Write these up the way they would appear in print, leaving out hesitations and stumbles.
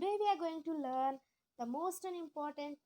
Today we are going to learn the most and important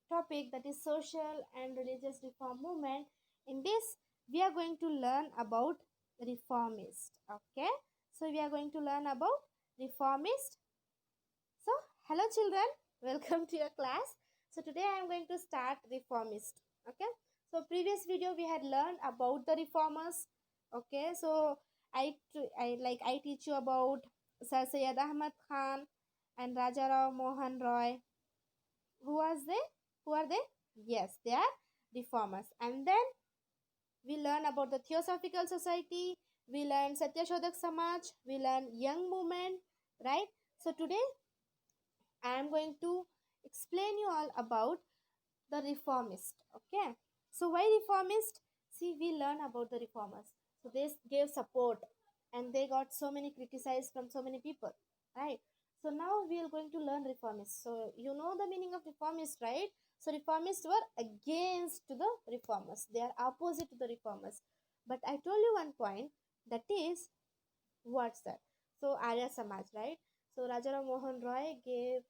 topic, that is social and religious reform movement. In this, we are going to learn about reformist. Okay, so we are going to learn about reformist. So, hello children, welcome to your class. So today I am going to start reformist. Okay, so previous video we had learned about the reformers. Okay, so I teach you about Sir Syed Ahmad Khan and Raja Rao Mohan Roy. Who was they? Who are they? Yes, they are reformers. And then we learn about the Theosophical Society. We learn Satyashodak Samaj. We learn Young Movement. Right. So today I am going to explain you all about the reformist. Okay. So why reformist? See, we learn about the reformers. So they gave support and they got so many criticized from so many people. Right. So now we are going to learn reformists. So you know the meaning of reformist, right? So reformists were against to the reformers. They are opposite to the reformers. But I told you one point, that is, what's that? So Arya Samaj, right? So Rajaram Mohan Roy gave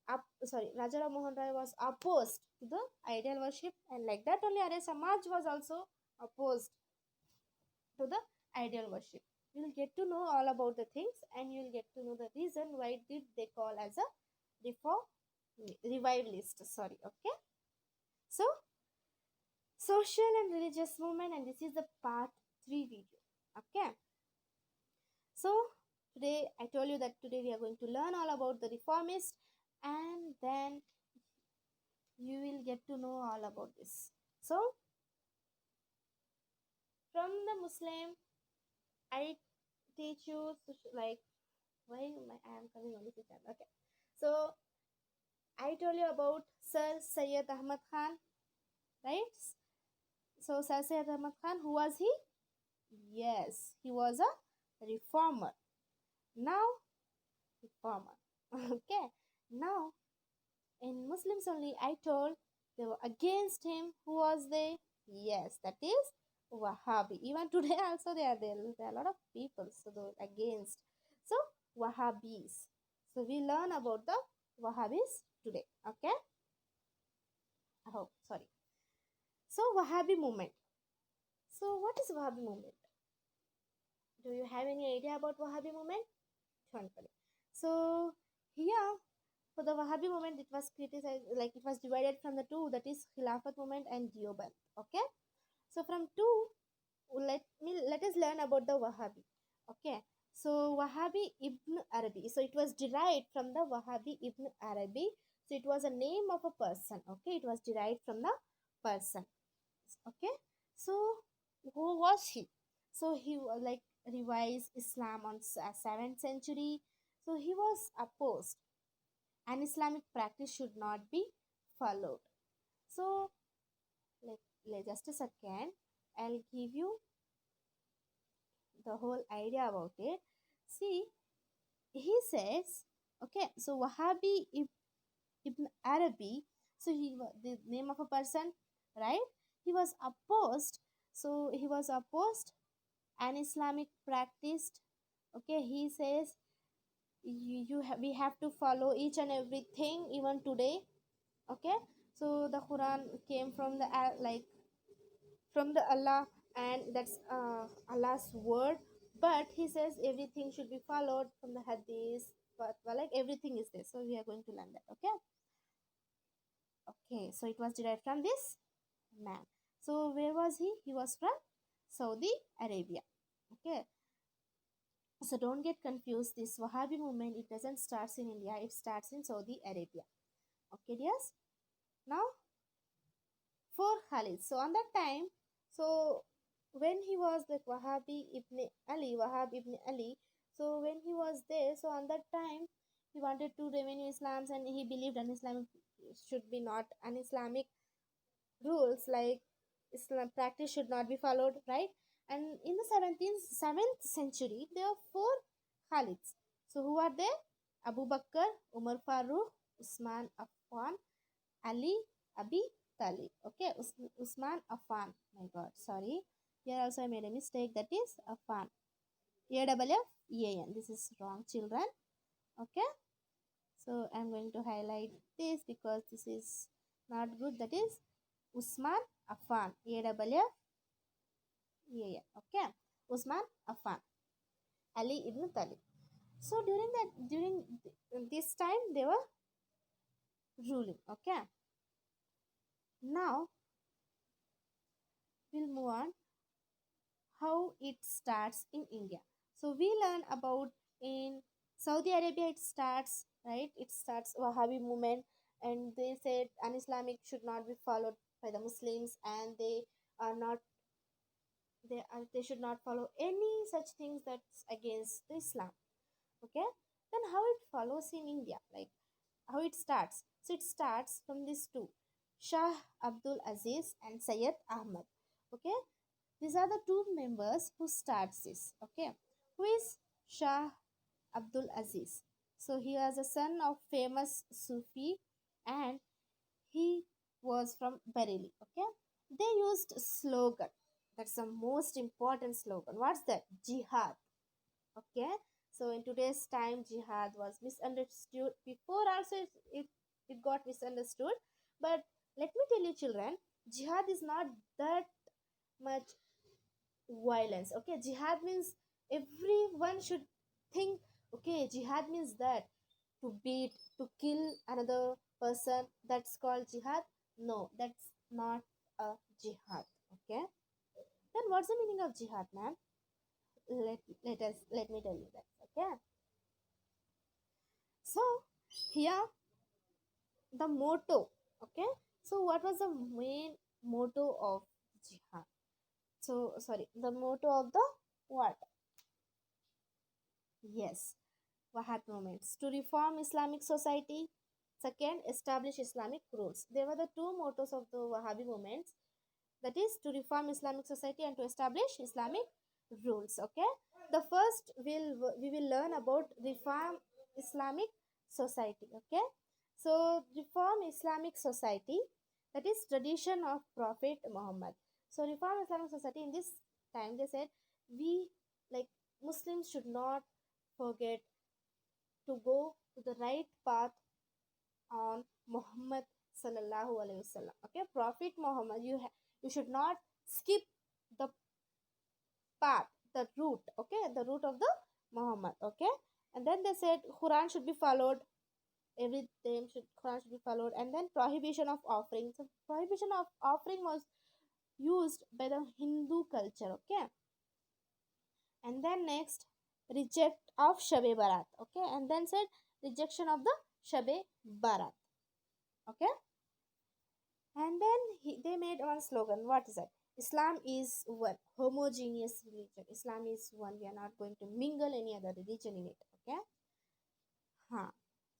Raja Ram Mohan Roy was opposed to the ideal worship, and like that only Arya Samaj was also opposed to the ideal worship. You will get to know all about the things, and you will get to know the reason why did they call as a reform revivalist. Sorry, okay. So social and religious movement, and this is the part 3 video. Okay. So today I told you that today we are going to learn all about the reformist, and then you will get to know all about this. So from the Muslim, I teach you like I am coming on this channel. Okay, so I told you about Sir Syed Ahmad Khan, right? So Sir Syed Ahmad Khan, who was he? Yes, he was a reformer. Now reformer. Okay, now in Muslims only, I told they were against him. Who was they? Yes, that is Wahabi. Even today also they are there. There are a lot of people, so they were against. So Wahhabis. So we learn about the Wahhabis today. Okay. Oh, sorry. So Wahhabi movement. So what is Wahhabi movement? Do you have any idea about Wahhabi movement? Don't worry. So here for the Wahhabi movement, it was criticized, like it was divided from the two, that is Khilafat movement and Deoband. Okay, so from two, let us learn about the Wahhabi. Okay, so Wahhabi Ibn Arabi. So it was derived from the Wahhabi Ibn Arabi. So it was a name of a person. Okay, it was derived from the person. Okay, so who was he? So he like revised Islam on 7th century. So he was opposed and Islamic practice should not be followed. So, just a second, I'll give you the whole idea about it. See, he says, okay, so Ibn Arabi, so the name of a person, right? He was opposed, so he was opposed and Islamic practiced. Okay, he says we have to follow each and everything even today. Okay, so the Quran came from the from the Allah, and that's Allah's word, but he says everything should be followed from the hadith, but like everything is there, so we are going to learn that. Okay, okay, so it was derived from this man. So where was he was from Saudi Arabia. Okay, so don't get confused, this Wahhabi movement, it doesn't start in India, it starts in Saudi Arabia. Okay dears, now for Khalid. So on that time, so when he was like Wahhab ibn Ali, so when he was there, so on that time he wanted to renew Islam, and he believed an Islamic should be not an Islamic rules, like Islam practice should not be followed, right? And in the 7th century, there are 4 Khalids. So who are they? Abu Bakr, Umar Farooq, Usman Affan, Ali, Abi Talib. Okay, Usman Affan. My God, sorry. Here also I made a mistake. That is Affan. A-double-F-E-A-N. This is wrong, children. Okay, so I'm going to highlight this because this is not good. That is Usman Affan, AWF. Yeah, okay. Usman Affan, Ali ibn Talib. So during this time they were ruling. Okay. Now we'll move on how it starts in India. So we learn about in Saudi Arabia it starts, right? It starts Wahhabi movement, and they said an Islamic should not be followed by the Muslims, and are not they should not follow any such things that's against the Islam. Okay, then how it follows in India, like how it starts. So it starts from these two, Shah Abdul Aziz and Sayyid Ahmad. Okay, these are the two members who starts this. Okay, who is Shah Abdul Aziz? So he was a son of famous Sufi, and he was from Bareilly. Okay, they used slogan. That's the most important slogan. What's that? Jihad. Okay, so in today's time jihad was misunderstood. Before also it got misunderstood, but let me tell you children, jihad is not that much violence. Okay, jihad means everyone should think, okay, jihad means that to beat, to kill another person, that's called jihad. No, that's not a jihad. Okay, then what's the meaning of jihad, ma'am? Let me tell you that. Okay, so here the motto. Okay, so what was the main motto of jihad? So sorry, the motto of the what? Yes, Wahhat movements to reform Islamic society. Second, establish Islamic rules. They were the two mottos of the Wahhabi movements. That is to reform Islamic society and to establish Islamic rules. Okay, the first we will learn about reform Islamic society. Okay, so reform Islamic society, that is tradition of Prophet Muhammad. So reform Islamic society, in this time they said we, like, Muslims should not forget to go to the right path on Muhammad sallallahu alaihi wasallam. Okay, Prophet Muhammad, you should not skip the path, the route. Okay, the route of the Muhammad. Okay, and then they said Quran should be followed. Everything should Quran should be followed, and then prohibition of offering. So prohibition of offering was used by the Hindu culture. Okay, and then next, reject of Shabe Barat. Okay, and then said rejection of the Shabe Barat. Okay, and then they made one slogan. What is that? Islam is one homogeneous religion. Islam is one. We are not going to mingle any other religion in it. Okay. Huh.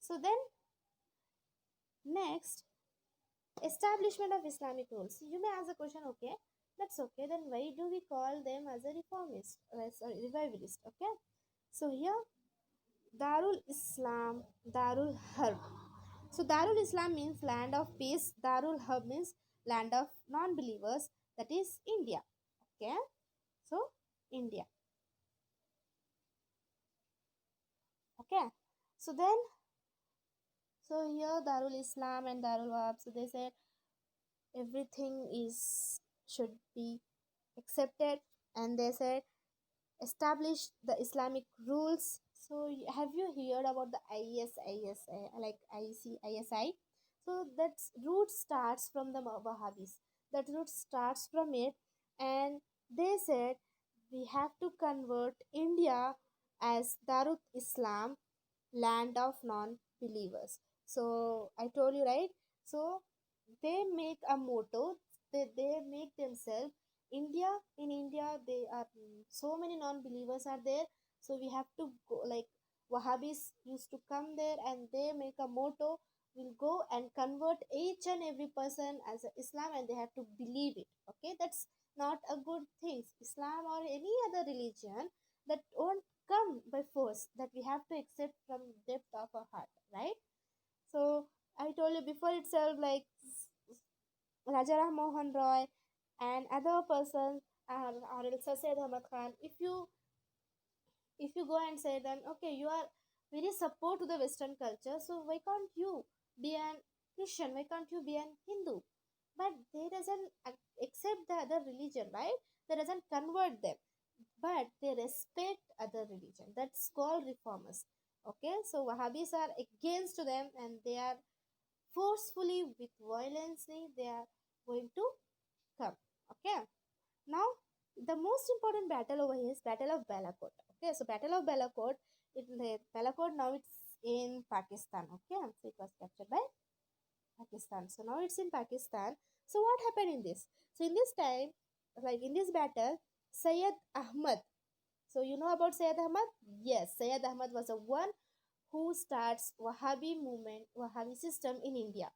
So then next, establishment of Islamic rules. You may ask the question. Okay, that's okay. Then why do we call them as a reformist? Sorry, revivalist. Okay. So here, Darul Islam, Darul Harb. So Darul Islam means land of peace. Darul Harb means land of non-believers. That is India. Okay. So India. Okay. So then, so here Darul Islam and Darul Wahab. So they said everything is should be accepted, and they said establish the Islamic rules. So have you heard about the ISIS, like ICISI? So that root starts from the Wahhabis. That root starts from it, and they said we have to convert India as Darut Islam, land of non-believers. So I told you, right? So they make a motto. They make themselves India. In India they are, so many non-believers are there, so we have to go, like Wahhabis used to come there and they make a motto, will go and convert each and every person as a Islam, and they have to believe it. Okay, that's not a good thing. Islam or any other religion, that won't come by force, that we have to accept from depth of our heart, right? So I told you before itself, like Raja Ram Mohan Roy and other persons, or else Sayyid Ahmad Khan. If you go and say then, okay, you are very support to the Western culture. So why can't you be an Christian? Why can't you be an Hindu? But they doesn't accept the other religion, right? They doesn't convert them, but they respect other religion. That's called reformers. Okay, so Wahhabis are against them, and they are forcefully with violence. They are going to come. Okay, now the most important battle over here is Battle of Balakot. Okay, so Battle of Balakot, Balakot now it's in Pakistan. Okay, so it was captured by Pakistan. So now it's in Pakistan. So what happened in this? So in this time, like in this battle, Sayyid Ahmad. So you know about Sayyid Ahmad? Yes, Sayyid Ahmad was the one who starts Wahhabi movement, Wahhabi system in India.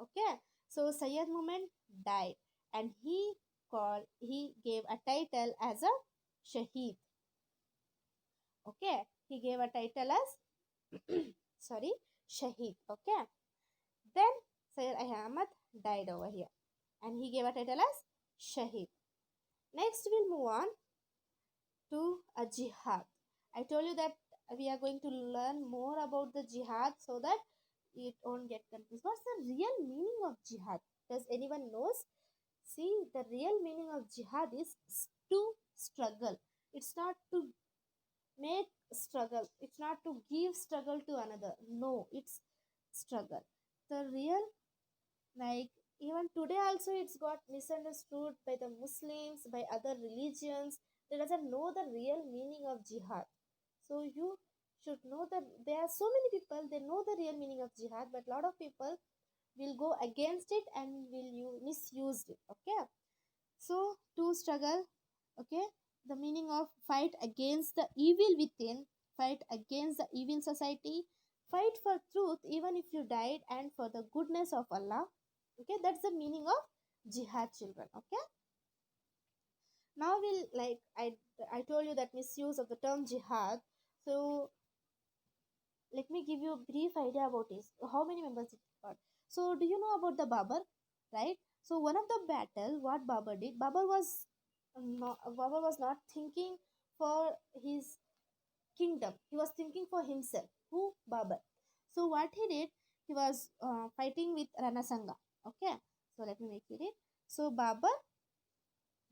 Okay, so Sayyid movement died, and he gave a title as a Shaheed. Okay, he gave a title as sorry, Shaheed. Okay, then Sayyid Ahmad died over here, and he gave a title as Shaheed. Next, we'll move on to a jihad. I told you that we are going to learn more about the jihad so that it won't get confused. What's the real meaning of jihad? Does anyone knows? See, the real meaning of jihad is to struggle. It's not to make struggle. It's not to give struggle to another. No, it's struggle. The real, like, even today also it's got misunderstood by the Muslims, by other religions. They doesn't know the real meaning of jihad. So you should know that there are so many people, they know the real meaning of jihad, but a lot of people will go against it and will you misuse it. Okay, so to struggle, okay, the meaning of fight against the evil within, fight against the evil society, fight for truth even if you died, and for the goodness of Allah. Okay, that's the meaning of jihad, children. Okay, now we'll, like, I told you that misuse of the term jihad. So let me give you a brief idea about this. How many members it got? So do you know about the Babar, right? So one of the battle, what Babar did, Babar was not thinking for his kingdom. He was thinking for himself. Who? Babar. So what he did, he was fighting with Rana Sanga. Okay. So let me make it read. So Babar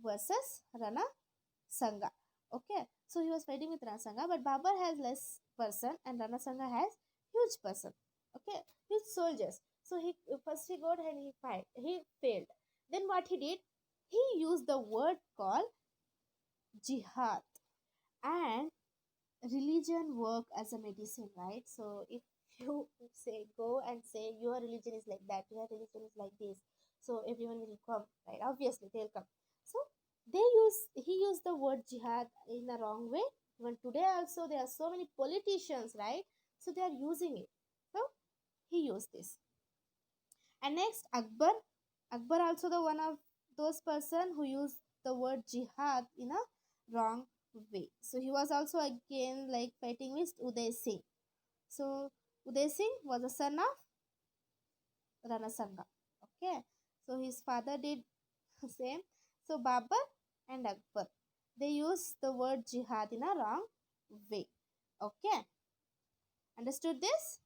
versus Rana Sanga. Okay. So he was fighting with Rana Sanga, but Babar has less person and Rana Sanga has huge person. Okay. Huge soldiers. So he first he got and he fight. He failed. Then what he did? He used the word called jihad, and religion work as a medicine, right? So if you say go and say your religion is like that, your religion is like this, so everyone will come, right? Obviously they'll come. So he used the word jihad in a wrong way. Even today also there are so many politicians, right? So they are using it. So he used this. And next, Akbar also the one of those person who used the word jihad in a wrong way. So he was also again like fighting with Uday Singh. So Uday Singh was a son of Rana Sanga. Okay. So his father did same. So Babar and Akbar, they use the word jihad in a wrong way. Okay. Understood this?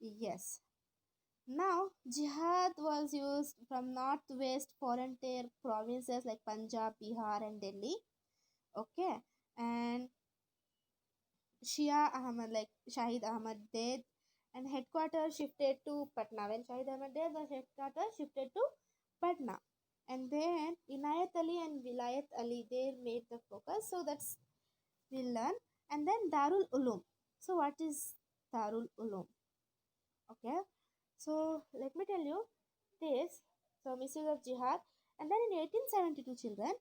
Yes. Now, jihad was used from northwest frontier provinces like Punjab, Bihar, and Delhi. Okay, and Shia Ahmad, like Shahid Ahmad, dead, and headquarters shifted to Patna. When Shahid Ahmad dead, the headquarters shifted to Patna, and then Inayat Ali and Vilayat Ali they made the focus. So that's we'll learn, and then Darul Ulum. So what is Darul Ulum? Okay, so let me tell you this. So misuse of jihad, and then in 1872, children,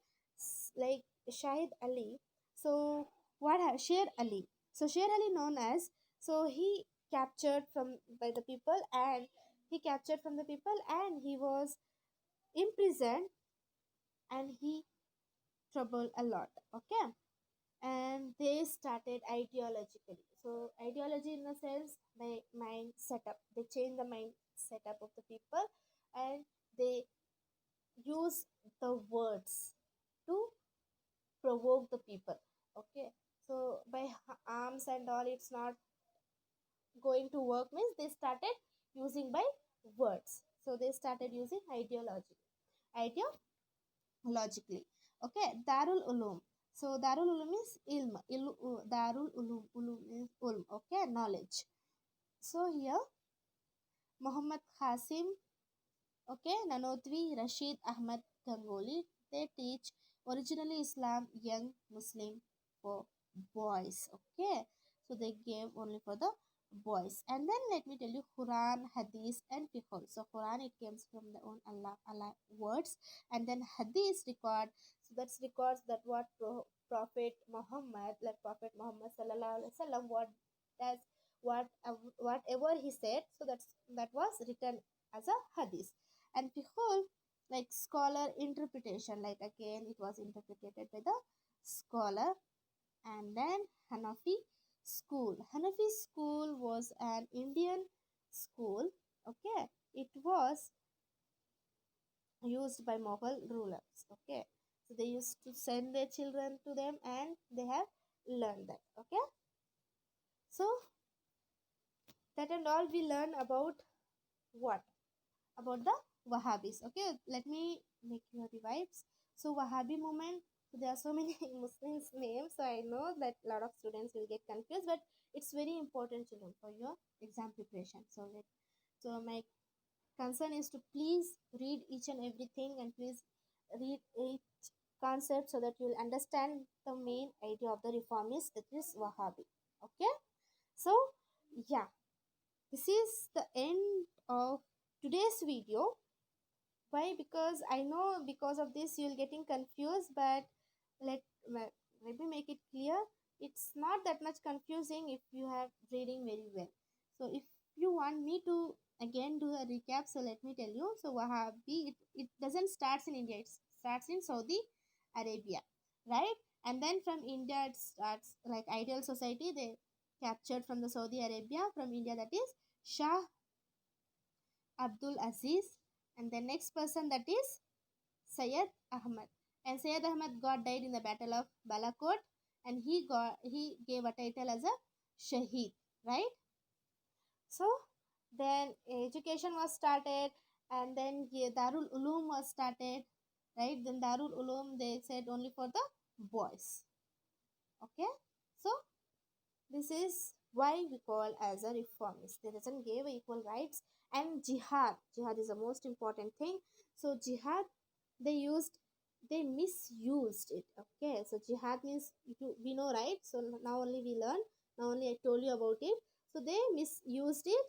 like Shahid Ali. So what Sher Ali? So Sher Ali known as, so he captured from by the people, and he captured from the people, and he was imprisoned, and he troubled a lot. Okay, and they started ideologically. So ideology in the sense the mind setup. They change the mind setup of the people, and they use the words to provoke the people. Okay, so by arms and all, it's not going to work means they started using by words. So they started using ideologically. Okay, Darul Ulum. So Darul Ulum is ilm. Darul Ulum. Ulum is ulm. Okay, knowledge. So here Muhammad Qasim, okay, Nanotwi, Rashid Ahmad Gangoli, they teach originally Islam young Muslim for boys. Okay, so they gave only for the boys. And then let me tell you Quran, Hadith, and Fiqh. So Quran, it comes from the own Allah words, and then Hadith record. So that's records that what Prophet Muhammad, like Prophet Muhammad sallallahu alaihi wasallam, does what whatever he said. So that was written as a Hadith. And Fiqh, like scholar interpretation, like again it was interpreted by the scholar. And then Hanafi school. Hanafi school was an Indian school. Okay, it was used by Mughal rulers. Okay, so they used to send their children to them and they have learned that. Okay, so that and all we learn about what? About the Wahhabis. Okay, let me make you revives. So Wahhabi movement. So there are so many Muslims names. So I know that a lot of students will get confused, but it's very important to know for your exam preparation. So my concern is to please read each and everything and please read each concept so that you will understand the main idea of the reformist, that is Wahhabi. Okay. So yeah, this is the end of today's video. Why? Because I know because of this you'll getting confused, but let me make it clear. It's not that much confusing if you have reading very well. So if you want me to again do a recap, so let me tell you. So Wahhabi, it doesn't starts in India, it starts in Saudi Arabia, right? And then from India it starts like ideal society, they captured from the Saudi Arabia, from India, that is Shah Abdul Aziz, and the next person, that is Sayyid Ahmad. And Sayyid Ahmad got died in the Battle of Balakot, and he gave a title as a Shaheed, right? So then education was started, and then Darul Ulum was started, right? Then Darul Ulum, they said only for the boys. Okay, so this is why we call as a reformist. They doesn't give equal rights. And jihad. Jihad is the most important thing. So jihad, they used, they misused it. Okay, so jihad means we know, right? So now only we learn. Now only I told you about it. So they misused it